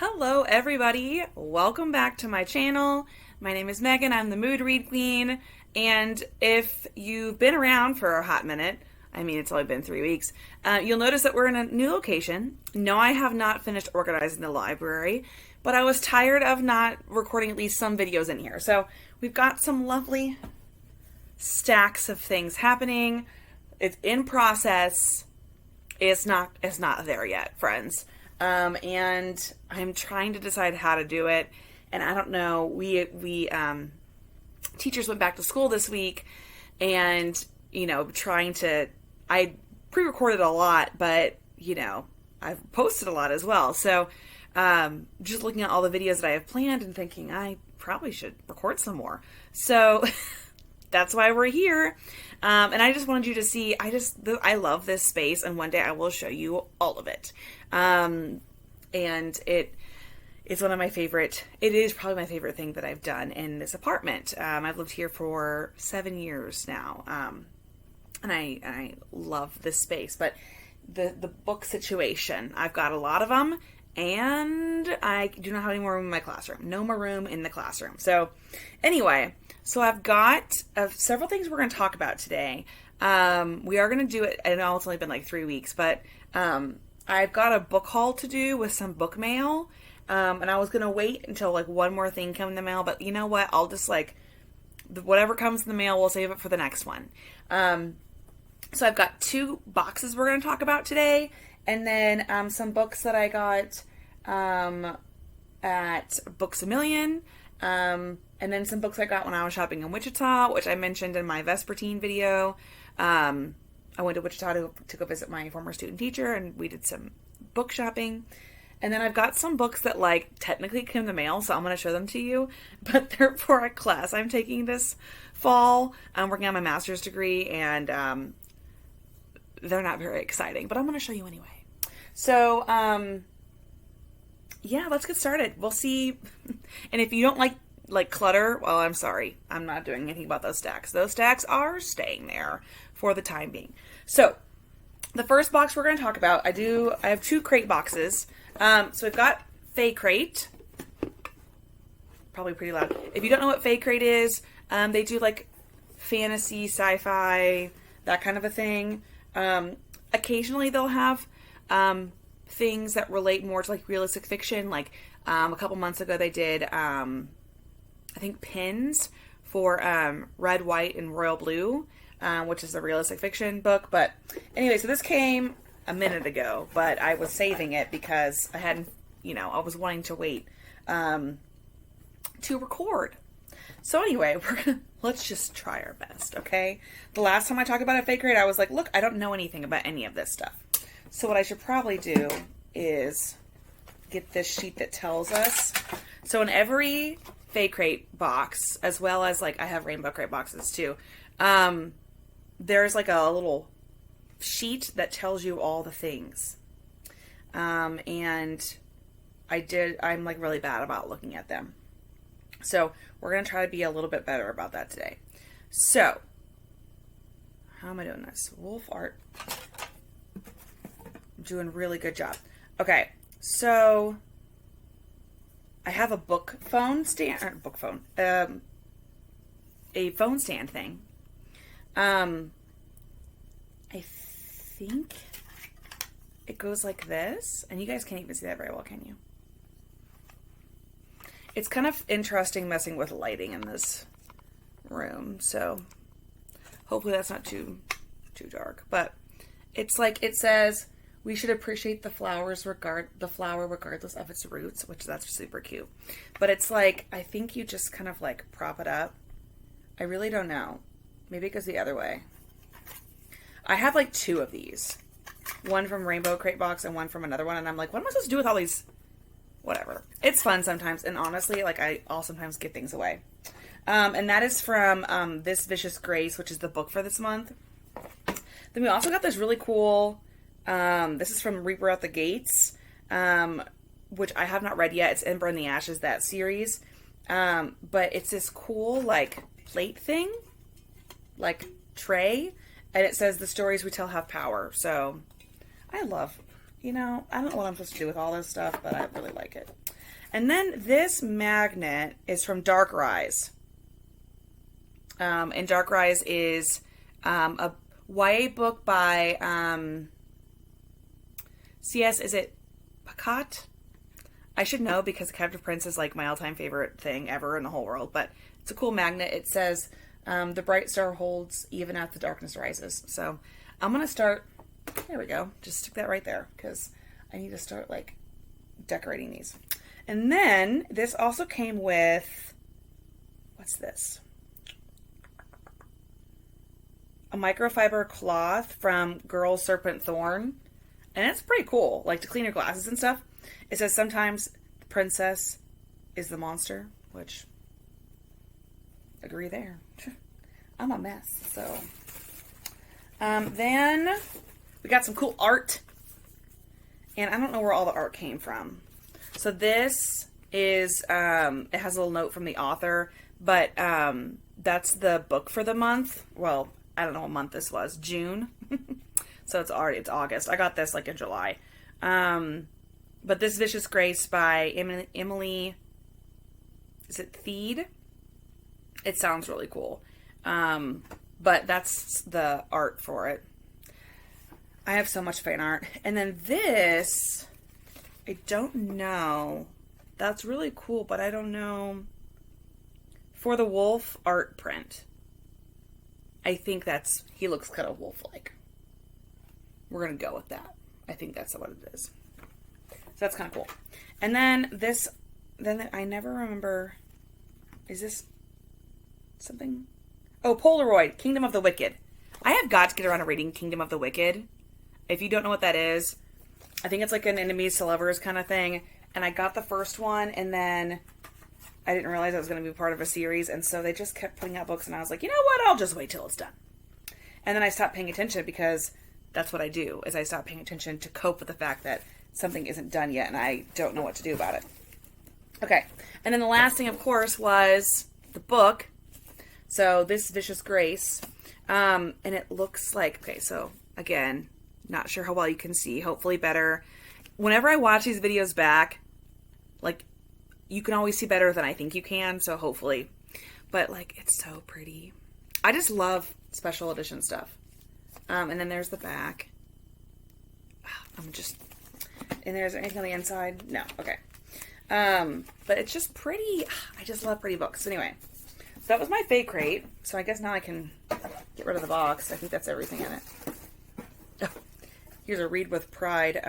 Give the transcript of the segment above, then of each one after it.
Hello everybody, welcome back to my channel. My name is Megan, I'm the Mood Read Queen, and if you've been around for a hot minute, I mean it's only been 3 weeks, you'll notice that we're in a new location. No, I have not finished organizing the library, but I was tired of not recording at least some videos in here. So we've got some lovely stacks of things happening. It's in process. It's not there yet, friends. And I'm trying to decide how to do it. And I don't know, we teachers went back to school this week and, I pre-recorded a lot, but, I've posted a lot as well. So, just looking at all the videos that I have planned and thinking I probably should record some more. So that's why we're here. And I just wanted you to see, I love this space, and one day I will show you all of it. And it's one of my favorite, it is probably my favorite thing that I've done in this apartment. I've lived here for 7 years now. And I love this space, but the book situation, I've got a lot of them, and I do not have any more room in my classroom. No more room in the classroom. So anyway, so I've got several things we're going to talk about today. We are going to do it, I know it's only been like 3 weeks, but I've got a book haul to do with some book mail. And I was going to wait until like one more thing come in the mail, but you know what? I'll just whatever comes in the mail, we'll save it for the next one. So I've got 2 boxes we're going to talk about today, and then some books that I got at Books A Million, and then some books I got when I was shopping in Wichita, which I mentioned in my Vespertine video. I went to Wichita to go visit my former student teacher, and we did some book shopping. And then I've got some books that technically came in the mail, so I'm going to show them to you, but they're for a class I'm taking this fall. I'm working on my master's degree, and they're not very exciting, but I'm going to show you anyway. So, yeah, let's get started. We'll see. And if you don't like clutter, well, I'm sorry. I'm not doing anything about those stacks. Those stacks are staying there for the time being. So, the first box we're going to talk about, I have 2 crate boxes. So we've got Fae Crate. Probably pretty loud. If you don't know what Fae Crate is, they do fantasy, sci-fi, that kind of a thing. Occasionally they'll have things that relate more to realistic fiction. A couple months ago they did I think pins for Red, White, and Royal Blue, which is a realistic fiction book. But anyway, so this came a minute ago, but I was saving it because I hadn't, I was wanting to wait to record. So anyway, let's just try our best, okay? The last time I talked about a Fae Crate, I was like, look, I don't know anything about any of this stuff. So what I should probably do is get this sheet that tells us. So in every Fae Crate box, as well as I have Rainbow Crate boxes too, there's a little sheet that tells you all the things. And I'm really bad about looking at them. So we're going to try to be a little bit better about that today. So, how am I doing this? Wolf art. I'm doing a really good job. Okay, so I have a phone stand thing. I think it goes like this, and you guys can't even see that very well, can you? It's kind of interesting messing with lighting in this room, so hopefully that's not too dark. But it's it says we should appreciate the flower regardless of its roots, which that's super cute. But it's I think you just kind of prop it up. I really don't know. Maybe it goes the other way. I have 2 of these. One from Rainbow Crate Box and one from another one. And I'm what am I supposed to do with all these? Whatever. It's fun sometimes. And honestly, I'll sometimes give things away. And that is from This Vicious Grace, which is the book for this month. Then we also got this really cool, this is from Reaper at the Gates, which I have not read yet. It's Ember and the Ashes, that series. But it's this cool, plate thing. Tray. And it says, the stories we tell have power. So, I love you know, I don't know what I'm supposed to do with all this stuff, but I really like it. And then this magnet is from Dark Rise. And Dark Rise is a YA book by C.S. Is it Pakat? I should know because Captive Prince is like my all-time favorite thing ever in the whole world. But it's a cool magnet. It says, the bright star holds even as the darkness rises. So I'm going to start, there we go. Just stick that right there because I need to start like decorating these. And then this also came with, what's this? A microfiber cloth from Girl Serpent Thorn. And it's pretty cool, like to clean your glasses and stuff. It says sometimes the princess is the monster, which, agree there. I'm a mess, so. Then we got some cool art. And I don't know where all the art came from. So this is, it has a little note from the author, but that's the book for the month. Well, I don't know what month this was. June. So it's August. I got this like in July. But this Vicious Grace by Emily, is it Theed? It sounds really cool. But that's the art for it. I have so much fan art. And then this, I don't know. That's really cool, but I don't know. For the wolf art print. I think he looks kind of wolf-like. We're going to go with that. I think that's what it is. So that's kind of cool. And then this, I never remember, is this something? Oh, Polaroid, Kingdom of the Wicked. I have got to get around to reading Kingdom of the Wicked. If you don't know what that is, I think it's like an enemies to lovers kind of thing. And I got the first one, and then I didn't realize it was going to be part of a series. And so they just kept putting out books, and I was like, you know what? I'll just wait till it's done. And then I stopped paying attention because that's what I do, is I stop paying attention to cope with the fact that something isn't done yet and I don't know what to do about it. Okay. And then the last thing, of course, was the book. So this Vicious Grace. And it looks like, okay, so again, not sure how well you can see. Hopefully better. Whenever I watch these videos back, like, you can always see better than I think you can, so hopefully. But, like, it's so pretty. I just love special edition stuff. And then there's the back. And there's anything on the inside? No. Okay. But it's just pretty. I just love pretty books. So anyway, so that was my fake crate. So I guess now I can get rid of the box. I think that's everything in it. Oh, here's a Read with Pride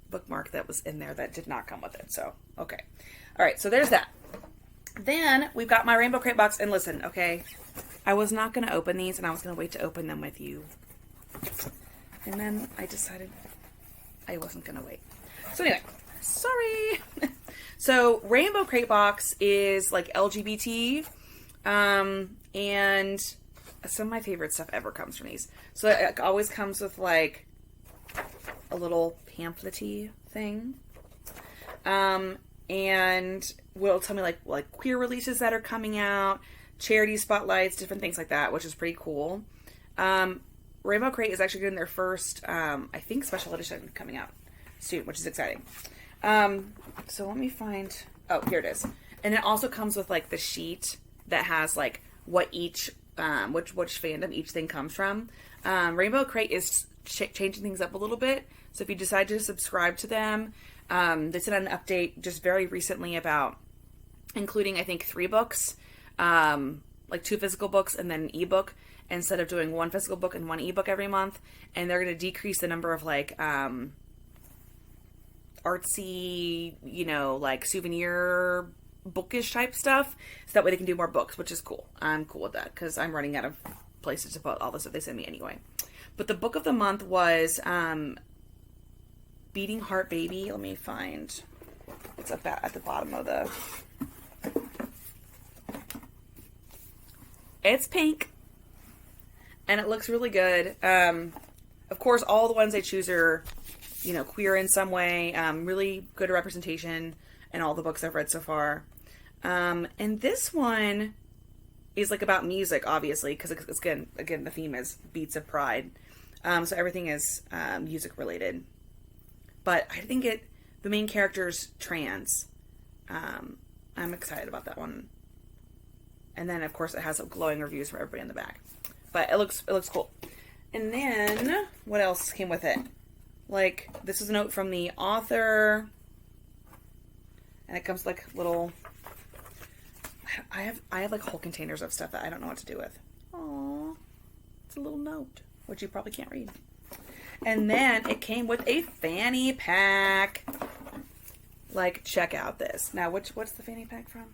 bookmark that was in there that did not come with it. So, okay. All right. So there's that. Then we've got my rainbow crate box. And listen, okay, I was not going to open these, and I was going to wait to open them with you. And then I decided I wasn't going to wait. So anyway, sorry. So rainbow crate box is like LGBT, and some of my favorite stuff ever comes from these. So it always comes with like a little pamphlet-y thing. And will tell me like queer releases that are coming out, charity spotlights, different things like that, which is pretty cool. Rainbow Crate is actually getting their first, I think, special edition coming out soon, which is exciting. So let me find, oh, here it is. And it also comes with like the sheet that has like what each, which fandom each thing comes from. Rainbow Crate is changing things up a little bit. So if you decide to subscribe to them, they sent out an update just very recently about including, I think, 3 books, like 2 physical books and then an ebook, instead of doing 1 physical book and 1 ebook every month. And they're going to decrease the number of like artsy, like souvenir bookish type stuff, so that way they can do more books, which is cool. I'm cool with that because I'm running out of places to put all the stuff they send me anyway. But the book of the month was Beating Heart Baby. Let me find. It's up at the bottom of the. It's pink, and it looks really good. Of course, all the ones they choose are, queer in some way. Really good representation in all the books I've read so far. And this one is like about music, obviously, because it's again the theme is Beats of Pride. So everything is music related. but I think the main character's trans. I'm excited about that one. And then, of course, it has glowing reviews for everybody in the back. But it looks cool. And then, what else came with it? Like, this is a note from the author. And it comes like little... I have like whole containers of stuff that I don't know what to do with. Aww. It's a little note, which you probably can't read. And then it came with a fanny pack. Like, check out this. Now, what's the fanny pack from?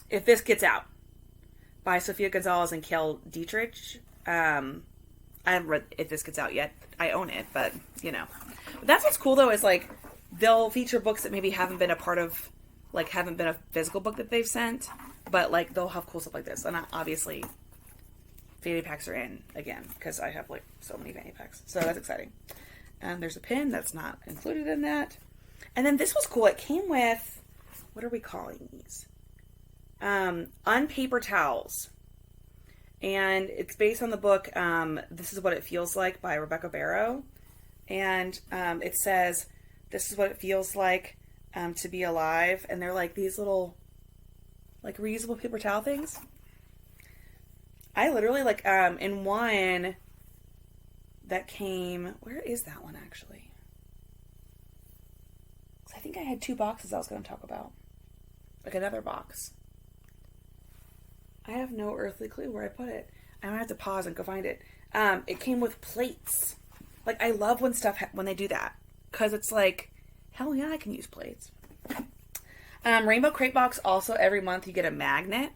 If This Gets Out by Sophia Gonzalez and Kel Dietrich. I haven't read If This Gets Out yet. I own it, but, you know. But that's what's cool, though, is, like, they'll feature books that maybe haven't been a part of, like, haven't been a physical book that they've sent, but, like, they'll have cool stuff like this. And obviously, fanny packs are in, again, because I have, like, so many fanny packs. So that's exciting. And there's a pin that's not included in that. And then this was cool. It came with, what are we calling these? Unpaper towels. And it's based on the book, This Is What It Feels Like by Rebecca Barrow. And it says, this is what it feels like to be alive. And they're like these little, like, reusable paper towel things. I literally, like, in one that came, where is that one actually? I think I had 2 boxes I was going to talk about. Like another box. I have no earthly clue where I put it. I might have to pause and go find it. It came with plates. Like, I love when they do that. Because it's like, hell yeah, I can use plates. Rainbow Crate Box, also every month you get a magnet.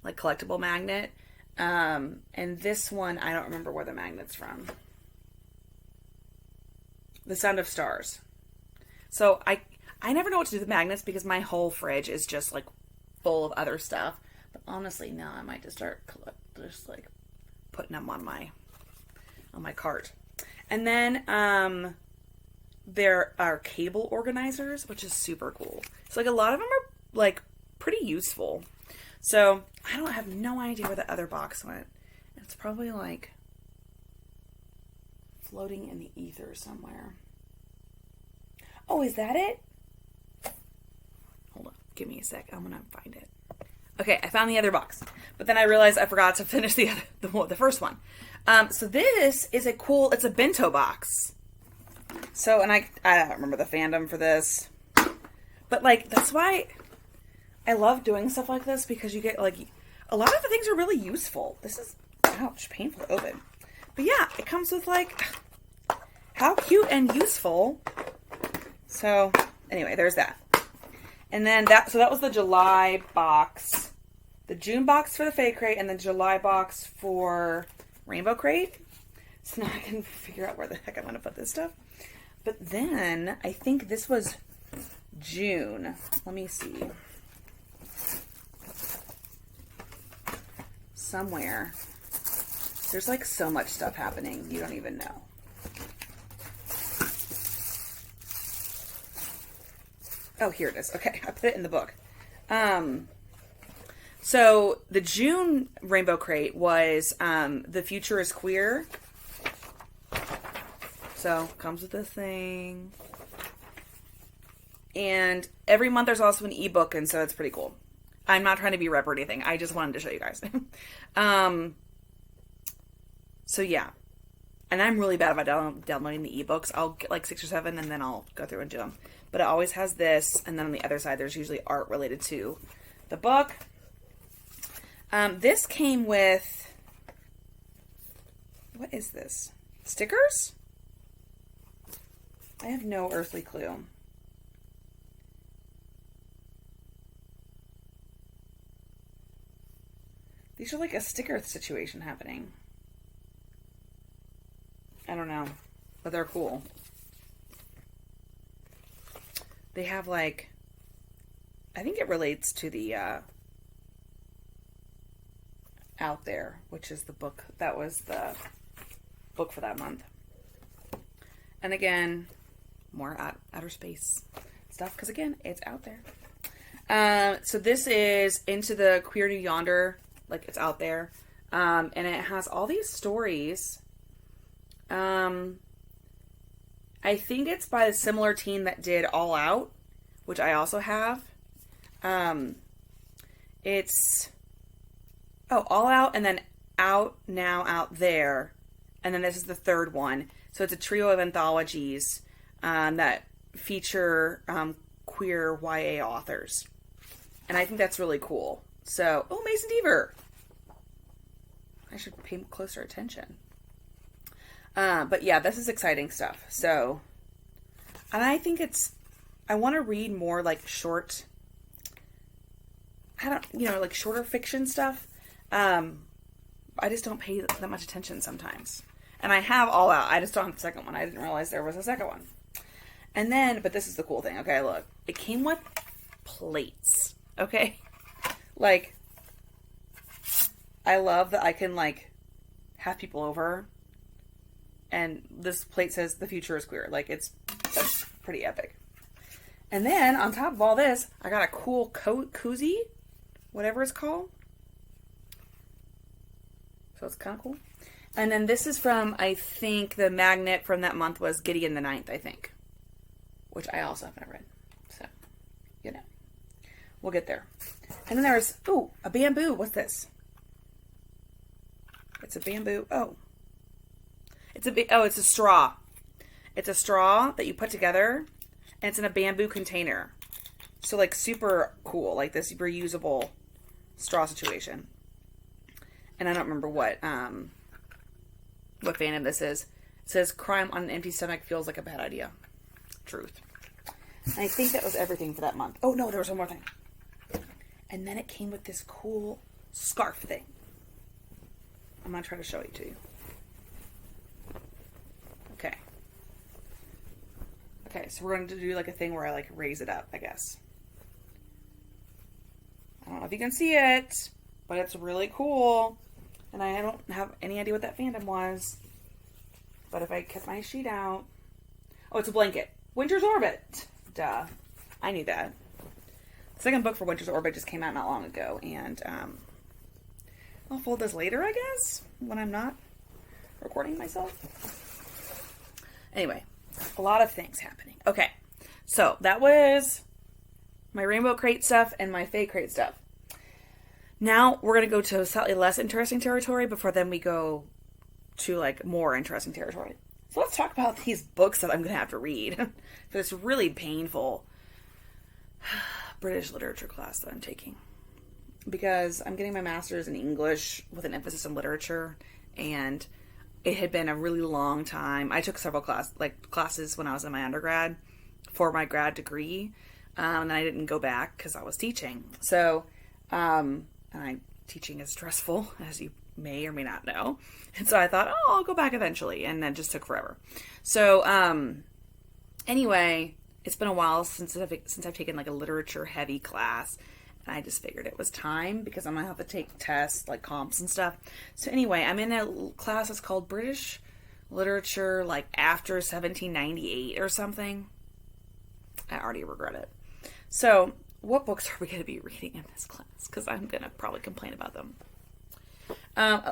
Like, collectible magnet. And this one, I don't remember where the magnet's from. The Sound of Stars. So, I never know what to do with magnets because my whole fridge is just, like, full of other stuff. But honestly, now I might just start like putting them on my cart. And then there are cable organizers, which is super cool. So, like, a lot of them are, like, pretty useful. So I have no idea where the other box went. It's probably like floating in the ether somewhere. Oh, is that it? Hold on, give me a sec. I'm gonna find it. Okay, I found the other box, but then I realized I forgot to finish the first one. So this is it's a bento box. So, and I don't remember the fandom for this, but, like, that's why I love doing stuff like this, because you get, like, a lot of the things are really useful. This is, ouch, painful to open. But yeah, it comes with, like, how cute and useful. So anyway, there's that. And then that was the July box. The June box for the Fae Crate and the July box for Rainbow Crate. So now I can figure out where the heck I'm going to put this stuff. But then I think this was June. Let me see. Somewhere. There's, like, so much stuff happening. You don't even know. Oh, here it is. Okay, I put it in the book. So the June Rainbow Crate was The Future is Queer. So, comes with this thing. And every month there's also an ebook, and so it's pretty cool. I'm not trying to be rep or anything. I just wanted to show you guys. So yeah. And I'm really bad about downloading the ebooks. I'll get like 6 or 7 and then I'll go through and do them. But it always has this, and then on the other side there's usually art related to the book. This came with, what is this? Stickers? I have no earthly clue. These are like a sticker situation happening. I don't know, but they're cool. They have, like, I think it relates to the Out There, which is the book. That was the book for that month. And again, more outer space stuff, because again, it's out there. So this is Into the Queer New Yonder, like, it's out there. And it has all these stories I think it's by a similar team that did All Out, which I also have. It's All Out, and then Out Now, Out There, and then this is the third one. So it's a trio of anthologies that feature queer YA authors, and I think that's really cool. So, Mason Deaver. I should pay closer attention. But yeah, this is exciting stuff. So, and I think I want to read more like short, like shorter fiction stuff. I just don't pay that much attention sometimes. And I have All Out. I just don't have the second one. I didn't realize there was a second one. And then, but this is the cool thing. Okay, look. It came with plates. Okay? Like, I love that I can, like, have people over. And this plate says, the future is queer. Like, that's pretty epic. And then, on top of all this, I got a cool koozie. Whatever it's called. So it's kind of cool. And then this is from, I think, the magnet from that month was Gideon the Ninth, I think. Which I also haven't read. So, we'll get there. And then there's, a bamboo. What's this? It's a bamboo. It's a straw. It's a straw that you put together, and it's in a bamboo container. So, like, super cool. Like, this reusable straw situation. And I don't remember what fandom this is. It says, crime on an empty stomach feels like a bad idea. Truth. And I think that was everything for that month. Oh, no, there was one more thing. And then it came with this cool scarf thing. I'm going to try to show it to you. Okay. Okay, so we're going to do like a thing where I like raise it up, I guess. I don't know if you can see it, but it's really cool. And I don't have any idea what that fandom was. But if I kept my sheet out... Oh, it's a blanket. Winter's Orbit. Duh. I knew that. The second book for Winter's Orbit just came out not long ago. And I'll fold this later, I guess, when I'm not recording myself. Anyway, a lot of things happening. Okay, so that was my Rainbow Crate stuff and my Fae Crate stuff. Now we're going to go to slightly less interesting territory before then we go to like more interesting territory. So let's talk about these books that I'm going to have to read for this really painful British literature class that I'm taking. Because I'm getting my master's in English with an emphasis in literature, and it had been a really long time. I took several classes when I was in my undergrad for my grad degree, and I didn't go back because I was teaching. So, teaching is stressful, as you may or may not know. And so I thought, I'll go back eventually, and then just took forever. So, anyway, it's been a while since I've taken like a literature heavy class. And I just figured it was time because I'm going to have to take tests like comps and stuff. So anyway, I'm in a class that's called British Literature like after 1798 or something. I already regret it. So what books are we going to be reading in this class? Because I'm going to probably complain about them.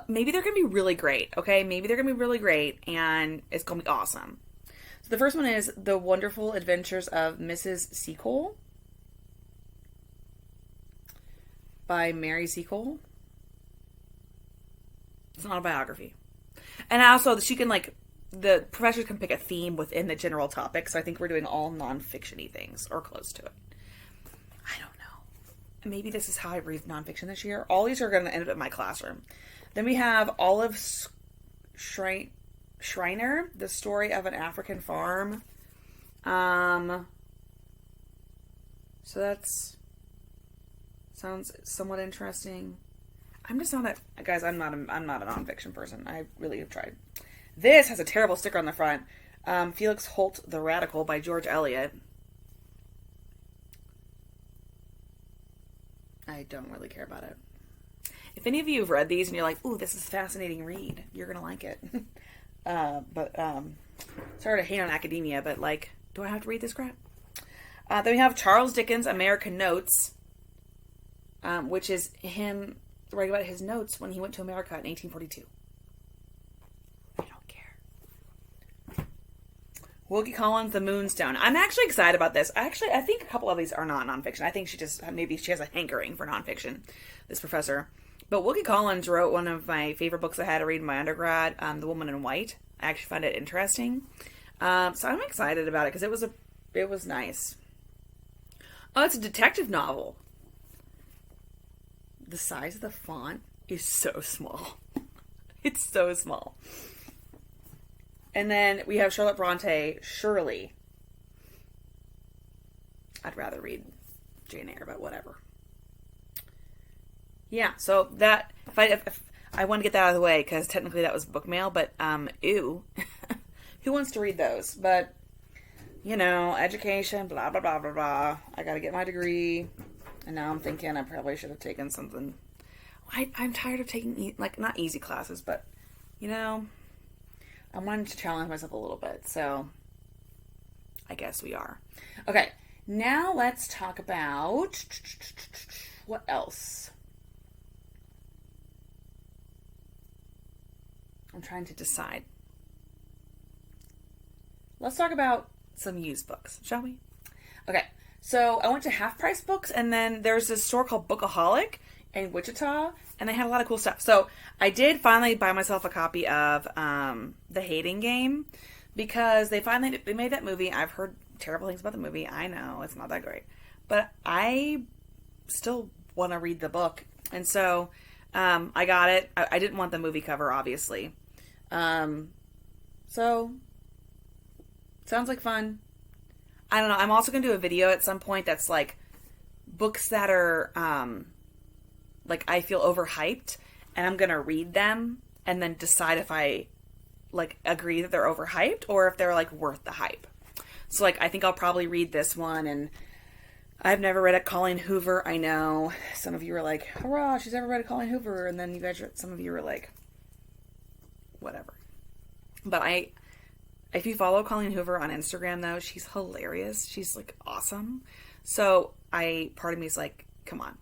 Maybe they're going to be really great, okay? Maybe they're going to be really great and it's going to be awesome. So the first one is The Wonderful Adventures of Mrs. Seacole by Mary Seacole. It's not a biography. And also, she can, like, the professors can pick a theme within the general topic, so I think we're doing all non-fiction-y things, or close to it. I don't know. Maybe this is how I read nonfiction this year. All these are going to end up in my classroom. Then we have Olive Schreiner, The Story of an African Farm. So that's... sounds somewhat interesting. I'm not a nonfiction person. I really have tried. This has a terrible sticker on the front. Felix Holt, The Radical by George Eliot. I don't really care about it. If any of you have read these and you're like, ooh, this is a fascinating read, you're going to like it. Sorry to hate on academia, but like, do I have to read this crap? Then we have Charles Dickens' American Notes. Which is him writing about his notes when he went to America in 1842. I don't care. Wilkie Collins, The Moonstone. I'm actually excited about this. I think a couple of these are not nonfiction. I think maybe she has a hankering for nonfiction, this professor. But Wilkie Collins wrote one of my favorite books I had to read in my undergrad, The Woman in White. I actually found it interesting. So I'm excited about it because it was nice. Oh, it's a detective novel. The size of the font is so small. It's so small. And then we have Charlotte Bronte, Shirley. I'd rather read Jane Eyre, but whatever. Yeah, so that, if I want to get that out of the way, because technically that was book mail, but, ew. Who wants to read those? But, education, blah, blah, blah, blah, blah. I gotta get my degree. And now I'm thinking I probably should have taken something. I'm tired of taking, not easy classes, but, I wanted to challenge myself a little bit, so I guess we are. Okay, now let's talk about what else? I'm trying to decide. Let's talk about some used books, shall we? Okay, so I went to Half Price Books, and then there's this store called Bookaholic in Wichita, and they had a lot of cool stuff. So I did finally buy myself a copy of The Hating Game, because they made that movie. I've heard terrible things about the movie. I know, it's not that great. But I still want to read the book. And so I got it. I didn't want the movie cover, obviously. So, sounds like fun. I don't know. I'm also going to do a video at some point that's like books that are I feel overhyped, and I'm going to read them and then decide if I agree that they're overhyped or if they're worth the hype. So I think I'll probably read this one, and I've never read a Colleen Hoover. I know some of you were like, hurrah, she's never read a Colleen Hoover, and then some of you were like, whatever. But if you follow Colleen Hoover on Instagram, though, she's hilarious. She's awesome. So part of me is like, come on,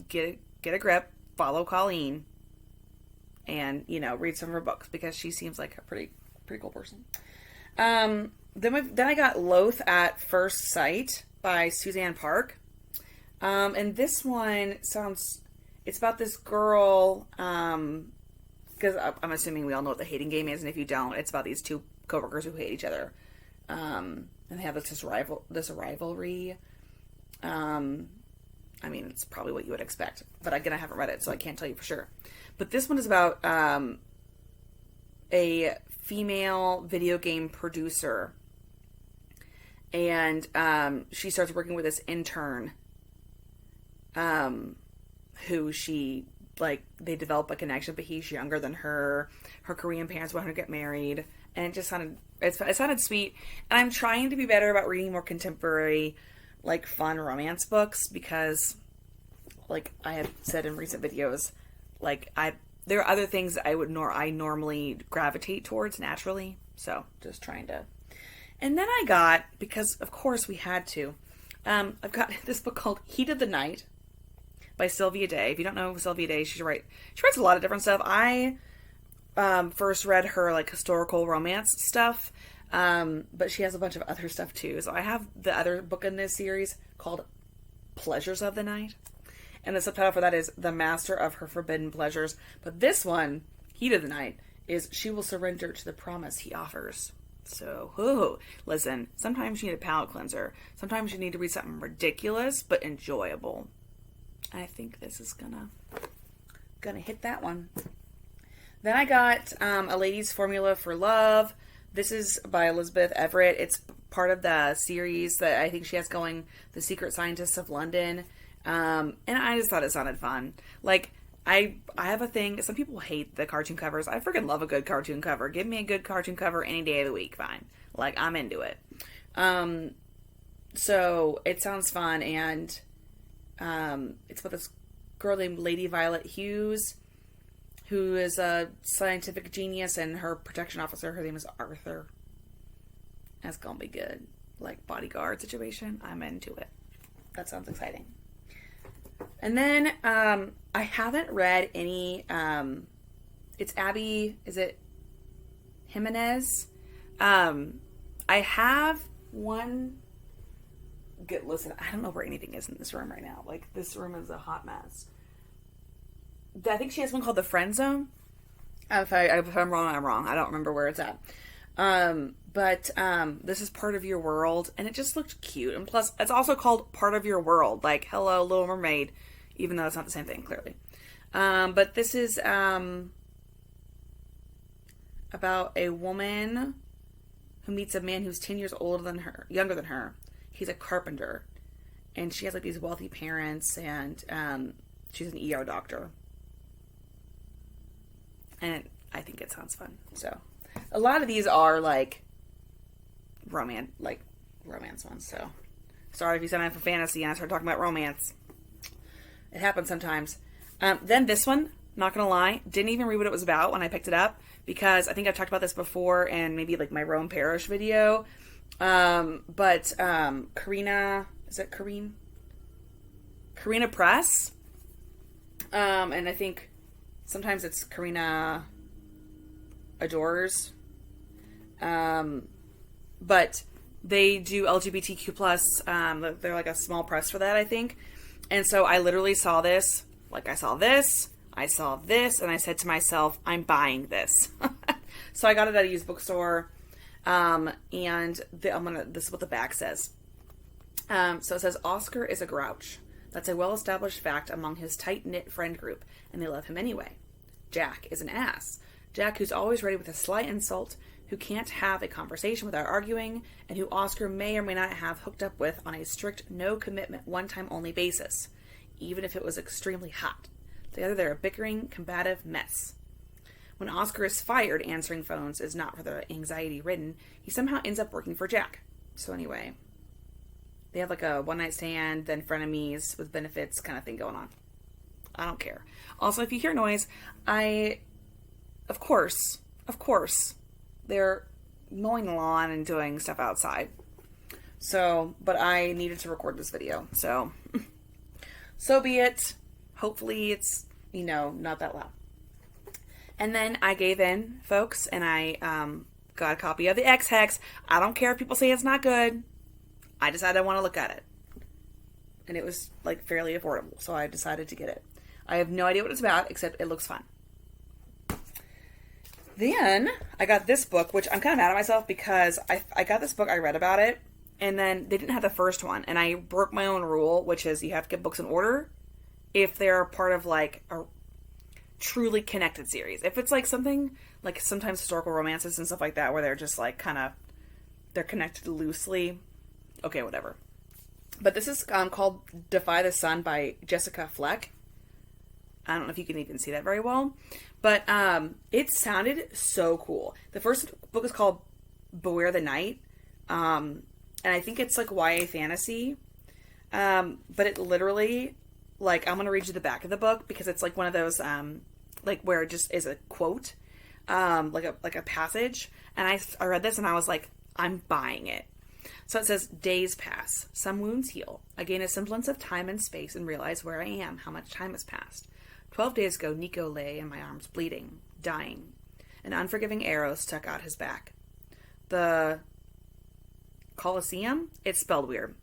get a grip, follow Colleen, and read some of her books, because she seems like a pretty cool person. Then I got Loath at First Sight by Suzanne Park, and this one it's about this girl. Because I'm assuming we all know what The Hating Game is, and if you don't, it's about these two coworkers who hate each other, and they have this rivalry. I mean, it's probably what you would expect, but again, I haven't read it, so I can't tell you for sure. But this one is about a female video game producer, and she starts working with this intern, who they develop a connection, but he's younger than her. Her Korean parents want her to get married, and it just sounded sweet. And I'm trying to be better about reading more contemporary, fun romance books, because, I have said in recent videos, there are other things that I normally gravitate towards naturally. So just trying to. And then I got, because of course we had to, I've got this book called Heat of the Night by Sylvia Day. If you don't know Sylvia Day, she writes a lot of different stuff. I first read her historical romance stuff, but she has a bunch of other stuff too. So I have the other book in this series called Pleasures of the Night, and the subtitle for that is The Master of Her Forbidden Pleasures. But this one, Heat of the Night, is She Will Surrender to the Promise He Offers. So, listen, sometimes you need a palate cleanser. Sometimes you need to read something ridiculous but enjoyable. I think this is gonna hit that one. Then I got A Lady's Formula for Love. This is by Elizabeth Everett. It's part of the series that I think she has going, The Secret Scientists of London. And I just thought it sounded fun. I have a thing. Some people hate the cartoon covers. I freaking love a good cartoon cover. Give me a good cartoon cover any day of the week. Fine. I'm into it. So it sounds fun, and it's about this girl named Lady Violet Hughes, who is a scientific genius, and her protection officer, her name is Arthur. That's gonna be good. Bodyguard situation. I'm into it. That sounds exciting. And then I haven't read any. It's Abby. Is it Jimenez? I have one. Listen, I don't know where anything is in this room right now. Like, this room is a hot mess. I think she has one called the Friend Zone. If I'm wrong, I'm wrong. I don't remember where it's at. But this is Part of Your World, and it just looked cute. And plus, it's also called Part of Your World, like Hello, Little Mermaid, even though it's not the same thing, clearly. But this is about a woman who meets a man who's 10 years younger than her. He's a carpenter, and she has like these wealthy parents, and she's an ER doctor. And I think it sounds fun. So, a lot of these are like romance ones. So, sorry if you signed up for fantasy and I started talking about romance. It happens sometimes. Then this one, not gonna lie, didn't even read what it was about when I picked it up, because I think I've talked about this before in maybe like my Rome Parish video. But Karina, is it Karina Press? And I think sometimes it's Karina Adores. But they do LGBTQ plus. They're like a small press for that, I think. And so I literally saw this, like I saw this, and I said to myself, I'm buying this. So I got it at a used bookstore. And this is what the back says. So it says, Oscar is a grouch. That's a well-established fact among his tight-knit friend group, and they love him anyway. Jack is an ass. Jack, who's always ready with a slight insult, who can't have a conversation without arguing, and who Oscar may or may not have hooked up with on a strict, no-commitment, one-time-only basis, even if it was extremely hot. Together they're a bickering, combative mess. When Oscar is fired, answering phones is not for the anxiety-ridden. He somehow ends up working for Jack. So anyway, they have like a one-night stand, then frenemies with benefits kind of thing going on. I don't care. Also, if you hear noise, of course, they're mowing the lawn and doing stuff outside. So, but I needed to record this video. So, so be it. Hopefully it's, not that loud. And then I gave in, folks, and I got a copy of the xhex. I don't care if people say it's not good. I decided I want to look at it. And it was, like, fairly affordable, so I decided to get it. I have no idea what it's about, except it looks fun. Then I got this book, which I'm kind of mad at myself because I got this book, I read about it, and then they didn't have the first one. And I broke my own rule, which is you have to get books in order if they're part of, like, a truly connected series. If it's like something like sometimes historical romances and stuff like that where they're just like they're connected loosely, okay, whatever. But this is called Defy the Sun by Jessica Fleck. I don't know if you can even see that very well, but it sounded so cool. The first book is called Beware the Night, and I think it's like YA fantasy, but it literally, like, I'm gonna read you the back of the book because it's like one of those like where it just is a quote, like a passage. And I read this and I was like, I'm buying it. So it says, days pass, some wounds heal. I gain a semblance of time and space and realize where I am, how much time has passed. 12 days ago, Nico lay in my arms bleeding, dying. An unforgiving arrow stuck out his back. The Colosseum? It's spelled weird.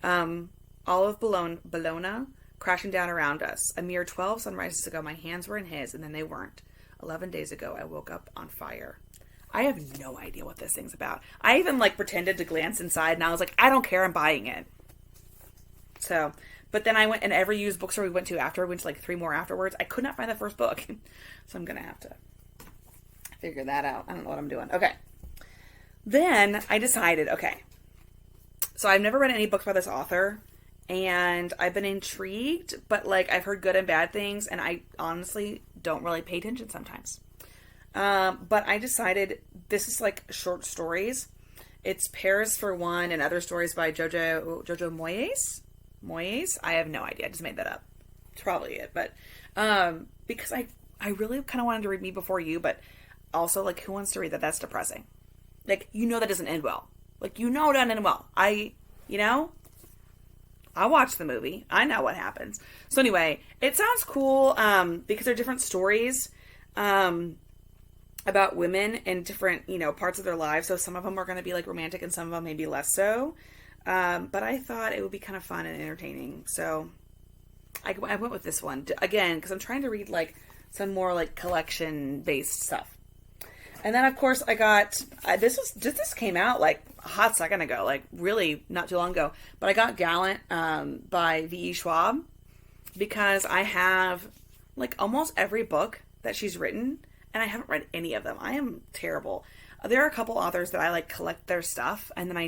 All of Bologna crashing down around us. A mere 12 sunrises ago, my hands were in his, and then they weren't. 11 days ago, I woke up on fire. I have no idea what this thing's about. I even, like, pretended to glance inside, and I was like, I don't care, I'm buying it. So, but then I went, and every used bookstore we went to after, we went to, like, 3 more afterwards. I could not find the first book. So I'm gonna have to figure that out. I don't know what I'm doing. Okay. Then I decided, okay. So I've never read any books by this author. And I've been intrigued, but, like, I've heard good and bad things, and I honestly don't really pay attention sometimes. But I decided this is, like, short stories. It's Paris for One and other stories by Jojo Moyes? Moyes? I have no idea. I just made that up. It's probably it. But because I really kind of wanted to read Me Before You, but also, like, who wants to read that? That's depressing. Like, that doesn't end well. Like, it doesn't end well. I watched the movie. I know what happens. So anyway, it sounds cool because they're different stories. I about women in different, parts of their lives. So some of them are going to be like romantic and some of them maybe less so. But I thought it would be kind of fun and entertaining. So I went with this one again, because I'm trying to read like some more like collection based stuff. And then of course I got, this came out like a hot second ago, like really not too long ago, but I got Gallant, by V.E. Schwab, because I have like almost every book that she's written, and I haven't read any of them. I am terrible. There are a couple authors that I like collect their stuff, and then I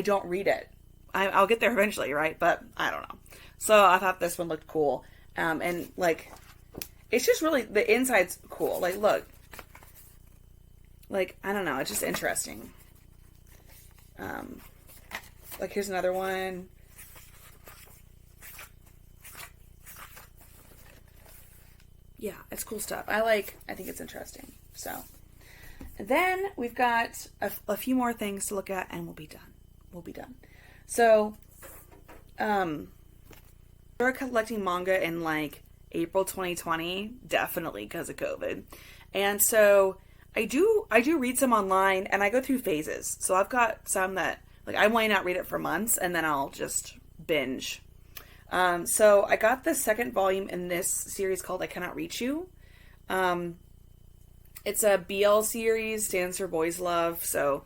don't read it. I'll get there eventually, right? But I don't know. So I thought this one looked cool. And like, it's just really, the inside's cool. Like, look. Like, I don't know. It's just interesting. Like, here's another one. Yeah, it's cool stuff. I think it's interesting. So, and then we've got a few more things to look at, and we'll be done. So, started collecting manga in like April 2020, definitely because of COVID. And so I do read some online, and I go through phases. So I've got some that like I might not read it for months, and then I'll just binge. So I got the second volume in this series called I Cannot Reach You. It's a BL series, stands for Boys Love. So,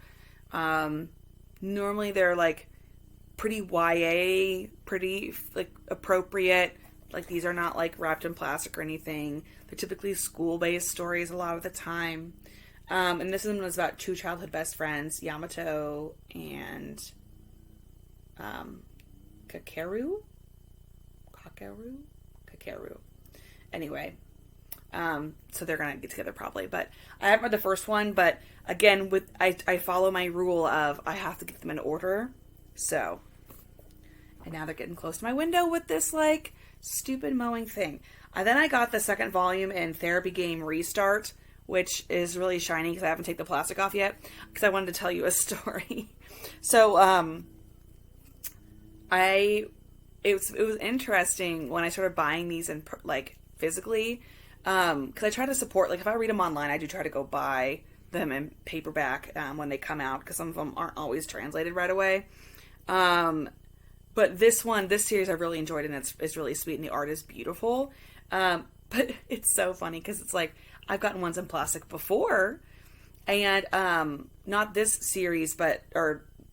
normally they're like pretty YA, pretty like appropriate. Like these are not like wrapped in plastic or anything. They're typically school-based stories a lot of the time. And this one was about two childhood best friends, Yamato and, Kakeru. Anyway, so they're gonna get together probably, but I haven't read the first one, but again, I follow my rule of I have to get them in order, so, and now they're getting close to my window with this, like, stupid mowing thing. Then I got the second volume in Therapy Game Restart, which is really shiny because I haven't taken the plastic off yet, because I wanted to tell you a story. So, it was interesting when I started buying these in like physically, because I try to support, like if I read them online, I do try to go buy them in paperback when they come out, because some of them aren't always translated right away. But this series I really enjoyed, and it's really sweet, and the art is beautiful. But it's so funny because it's like I've gotten ones in plastic before, and not this series, but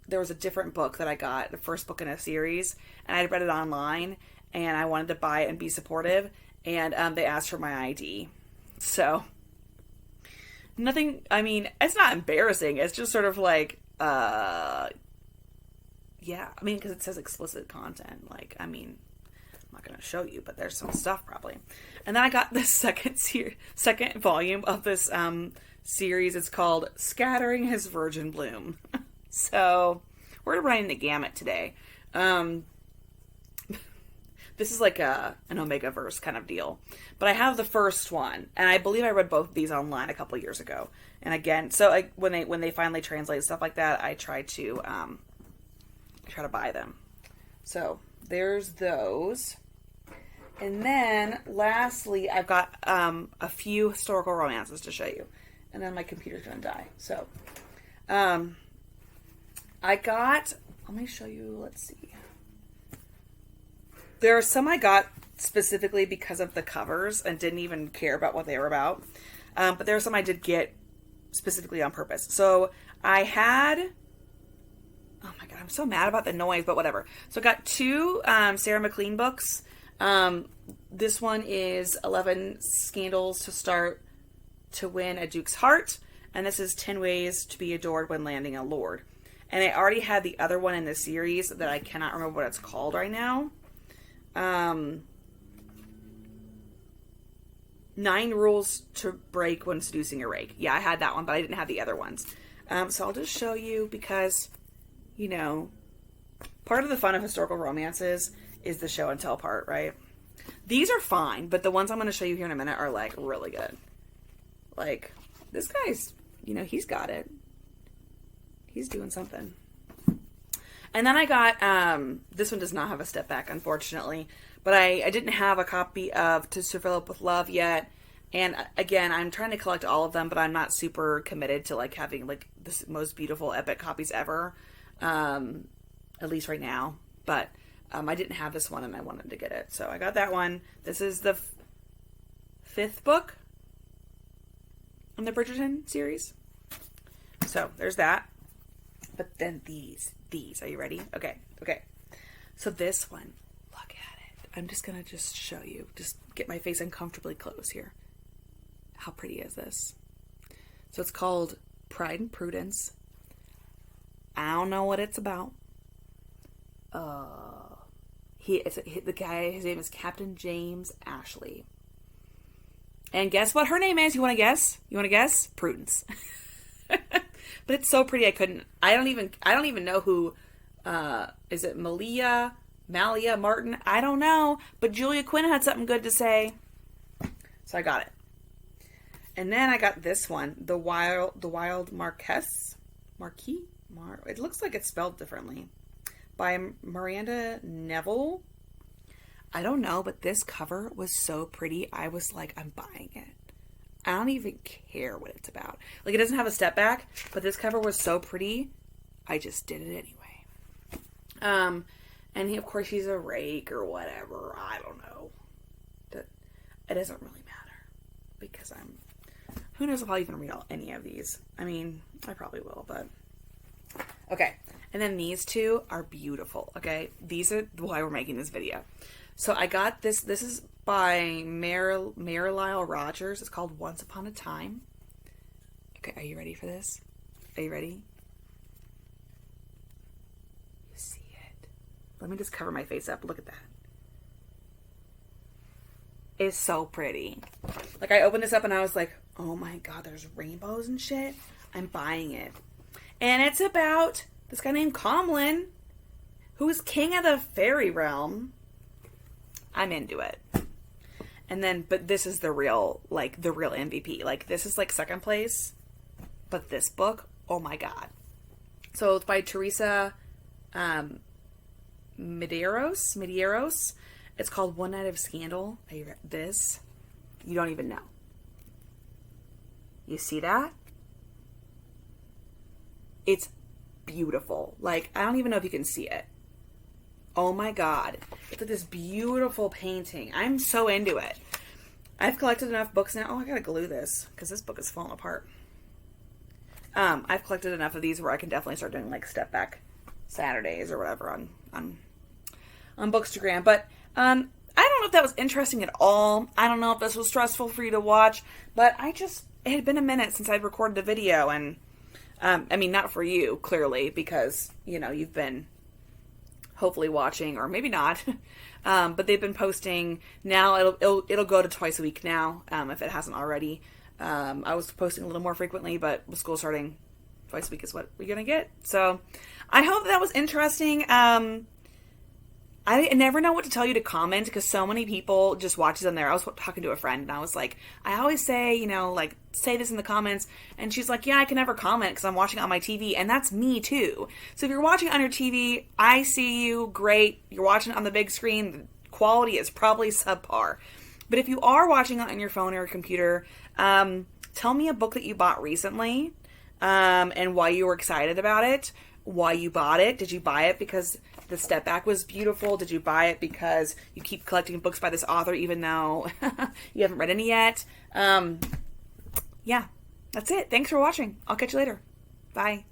there was a different book that I got, the first book in a series, and I read it online, and I wanted to buy it and be supportive, and they asked for my ID. So, nothing, I mean, it's not embarrassing, it's just sort of like, yeah, I mean, because it says explicit content, like, I mean, I'm not going to show you, but there's some stuff probably. And then I got this second volume of this series. It's called Scattering His Virgin Bloom. So, we're running the gamut today. This is like an Omega verse kind of deal. But I have the first one, and I believe I read both of these online a couple years ago. And again, so when they finally translate stuff like that, I try to buy them. So, there's those. And then, lastly, I've got a few historical romances to show you. And then my computer's going to die. So, let me show you, let's see. There are some I got specifically because of the covers and didn't even care about what they were about. But there are some I did get specifically on purpose. So I had, oh my God, I'm so mad about the noise, but whatever. So I got two Sarah McLean books. This one is 11 Scandals to Start to Win a Duke's Heart. And this is 10 Ways to Be Adored When Landing a Lord. And I already had the other one in the series that I cannot remember what it's called right now. 9 Rules to Break When Seducing a Rake. Yeah, I had that one, but I didn't have the other ones. So I'll just show you because, part of the fun of historical romances is the show and tell part, right? These are fine, but the ones I'm going to show you here in a minute are, like, really good. Like, this guy's, he's got it. He's doing something. And then I got, this one does not have a step back, unfortunately. But I didn't have a copy of To Sir Philip with Love yet. And again, I'm trying to collect all of them, but I'm not super committed to like having like the most beautiful epic copies ever. At least right now. But I didn't have this one and I wanted to get it. So I got that one. This is the fifth book in the Bridgerton series. So there's that. But then these. Are you ready? Okay. So this one, look at it. I'm just going to just show you. Just get my face uncomfortably close here. How pretty is this? So it's called Pride and Prudence. I don't know what it's about. The guy, his name is Captain James Ashley. And guess what her name is? You want to guess? Prudence. But it's so pretty. I don't even know who, is it Malia Martin? I don't know. But Julia Quinn had something good to say. So I got it. And then I got this one, the Wild Marquis. It looks like it's spelled differently. By Miranda Neville. I don't know, but this cover was so pretty. I was like, I'm buying it. I don't even care what it's about. Like, it doesn't have a step back, but this cover was so pretty. I just did it anyway. And he, of course, he's a rake or whatever. I don't know. It doesn't really matter because who knows if I'll even read any of these. I mean, I probably will, but okay. And then these two are beautiful. Okay. These are why we're making this video. So I got this. This is by Marilyle Rogers. It's called Once Upon a Time. Okay. Are you ready for this? Are you ready? You see it. Let me just cover my face up. Look at that. It's so pretty. Like, I opened this up and I was like, oh my God, there's rainbows and shit. I'm buying it. And it's about this guy named Comlin, who is king of the fairy realm. I'm into it. And then, but this is the real MVP. Like, this is like second place. But this book, oh my God. So it's by Teresa Medeiros. It's called One Night of Scandal. This, you don't even know. You see that? It's beautiful. Like, I don't even know if you can see it. Oh my God. It's like this beautiful painting. I'm so into it. I've collected enough books now. Oh, I gotta glue this because this book is falling apart. I've collected enough of these where I can definitely start doing like step back Saturdays or whatever on Bookstagram. But I don't know if that was interesting at all. I don't know if this was stressful for you to watch, but it had been a minute since I'd recorded a video, and I mean, not for you, clearly, because, you know, you've been hopefully watching, or maybe not, but they've been posting. Now it'll go to twice a week now, if it hasn't already. I was posting a little more frequently, but with school starting, twice a week is what we're gonna get. So I hope that was interesting. I never know what to tell you to comment because so many people just watch them there. I was talking to a friend and I was like, I always say, you know, like, say this in the comments. And she's like, yeah, I can never comment because I'm watching it on my TV. And that's me too. So if you're watching on your TV, I see you. Great. You're watching it on the big screen. The quality is probably subpar. But if you are watching it on your phone or your computer, tell me a book that you bought recently and why you were excited about it. Why you bought it. Did you buy it because the step back was beautiful? Did you buy it because you keep collecting books by this author even though you haven't read any yet? Yeah, that's it. Thanks for watching. I'll catch you later. Bye.